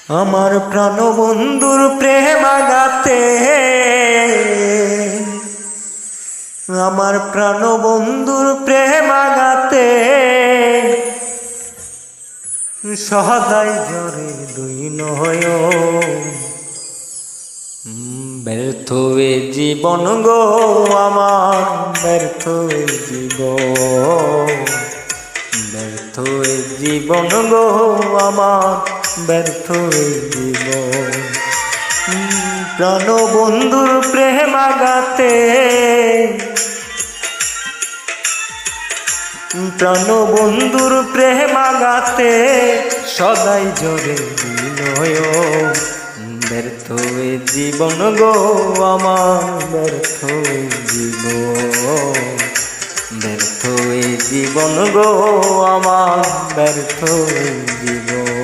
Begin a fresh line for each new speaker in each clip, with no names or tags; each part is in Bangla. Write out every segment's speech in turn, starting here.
আমার প্রাণবন্ধুর প্রেম আঘাতে, আমার প্রাণবন্ধুর প্রেম আঘাতে সদাই ঝরে দুই নয়ন। ব্যর্থ এ জীবন গো আমার, ব্যর্থ এ জীবন, ব্যর্থ এ জীবন গো আমার, ব্যর্থ এ জীবন। প্রাণবন্ধুর প্রেম আঘাতে, প্রাণবন্ধুর প্রেম আঘাতে সদাই ঝরে নয়ন। ব্যর্থ এ জীবন গো আমার, ব্যর্থ এ জীবন, ব্যর্থ এ জীবন গো আমার, ব্যর্থ এ জীবন।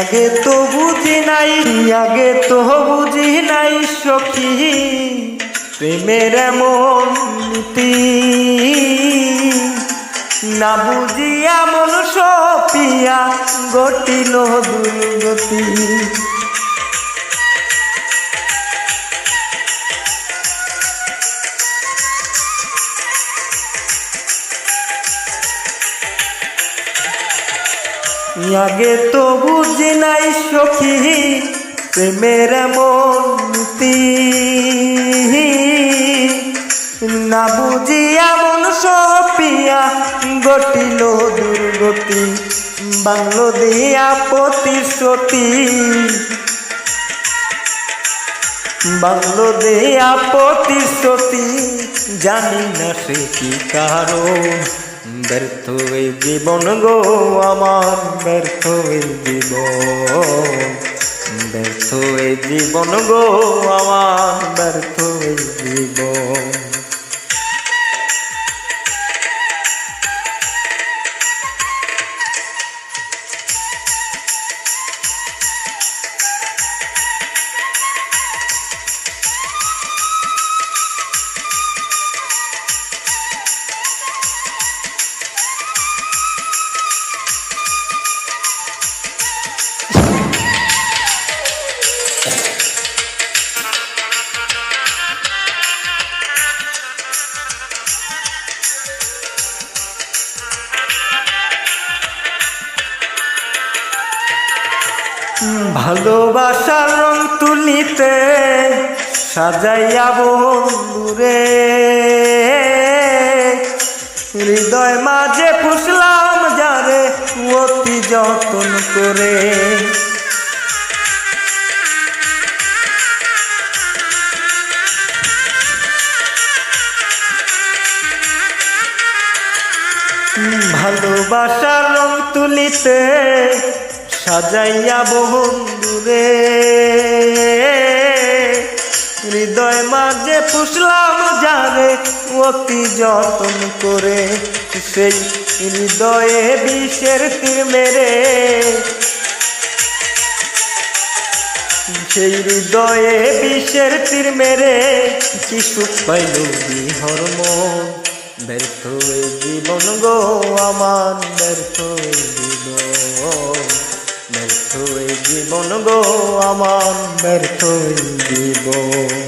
আগে তো বুঝি নাই, আগে তো বুঝি নাই সখী প্রেমের এমন নীতি। না বুঝিয়া মন সপিয়া ঘটিল দুর্গতি। আগে তো বুঝি নাই সখী প্রেমের এমন নীতি। না বুঝিয়া মন সপিয়া ঘটিল দুর্গতি। বাংল দিয়া প্রতিশ্রুতি, বাংল দিয়া প্রতিশ্রুতি, জানি না সে কি কারণ। ব্যর্থ এ জীবন গো আমার, ব্যর্থ এ জীবন, ব্যর্থ এ জীবন গো আমার, ব্যর্থ এ জীবন। ভালোবাসার রং তুলিতে সাজাইয়া বন্ধুরে, হৃদয় মাঝে পুষলাম যারে অতি যত্ন করে। ভালোবাসার রং তুলিতে সাজাইয়া বন্ধুরে, হৃদয় মাঝে পুষলাম যারে অতি যত্ন করে। সেই হৃদয়ে বিষের তীর মেরে, সেই হৃদয়ে বিষের তীর মেরে কি সুখ পাইল বিহর মন। ব্যর্থ এ জীবন গো আমার, ব্যর্থ এ জীবন, ব্যর্থ এ জীবন গো আমার, ব্যর্থ এ জীবন।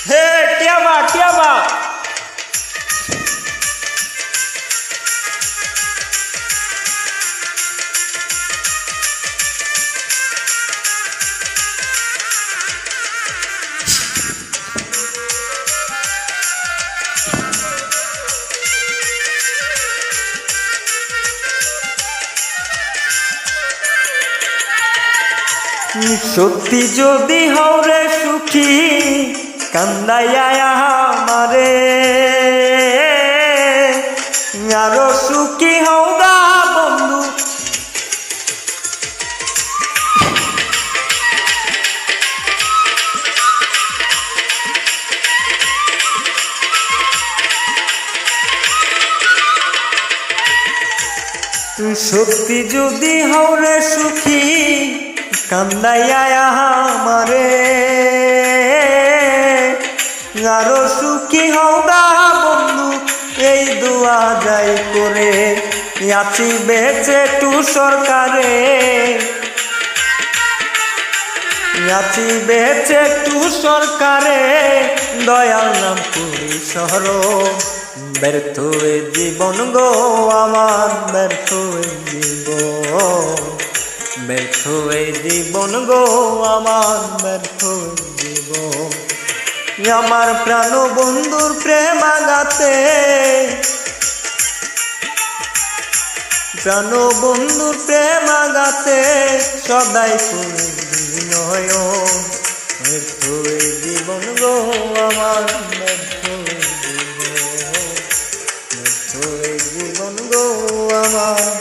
हे क्या बात সত্যি যদি হরে সুখী কান্দাইয়া আমারে আরো সুখী হও গা বন্ধু। সত্যি যদি হরে সুখী কান্দাইয়া আমারে আরো সুখী হও গা বন্ধু, এই দোয়া যাই করে আছি বেঁচে টু সরকারে, আছি বেঁচে টু সরকারে, দয়াল নাম করি শহর। ব্যর্থ এ জীবন গো আমার, ব্যর্থ এ জীবন, ব্যর্থ এ জীবন গো আমার, ব্যর্থ এ জীবন। আমার প্রাণ বন্ধুর প্রেম আঘাতে, প্রাণ বন্ধুর প্রেম আঘাতে সদাই করে নয়ন। ব্যর্থ এ জীবন গো আমার, ব্যর্থ এ জীবন, ব্যর্থ এ জীবন গো আমার।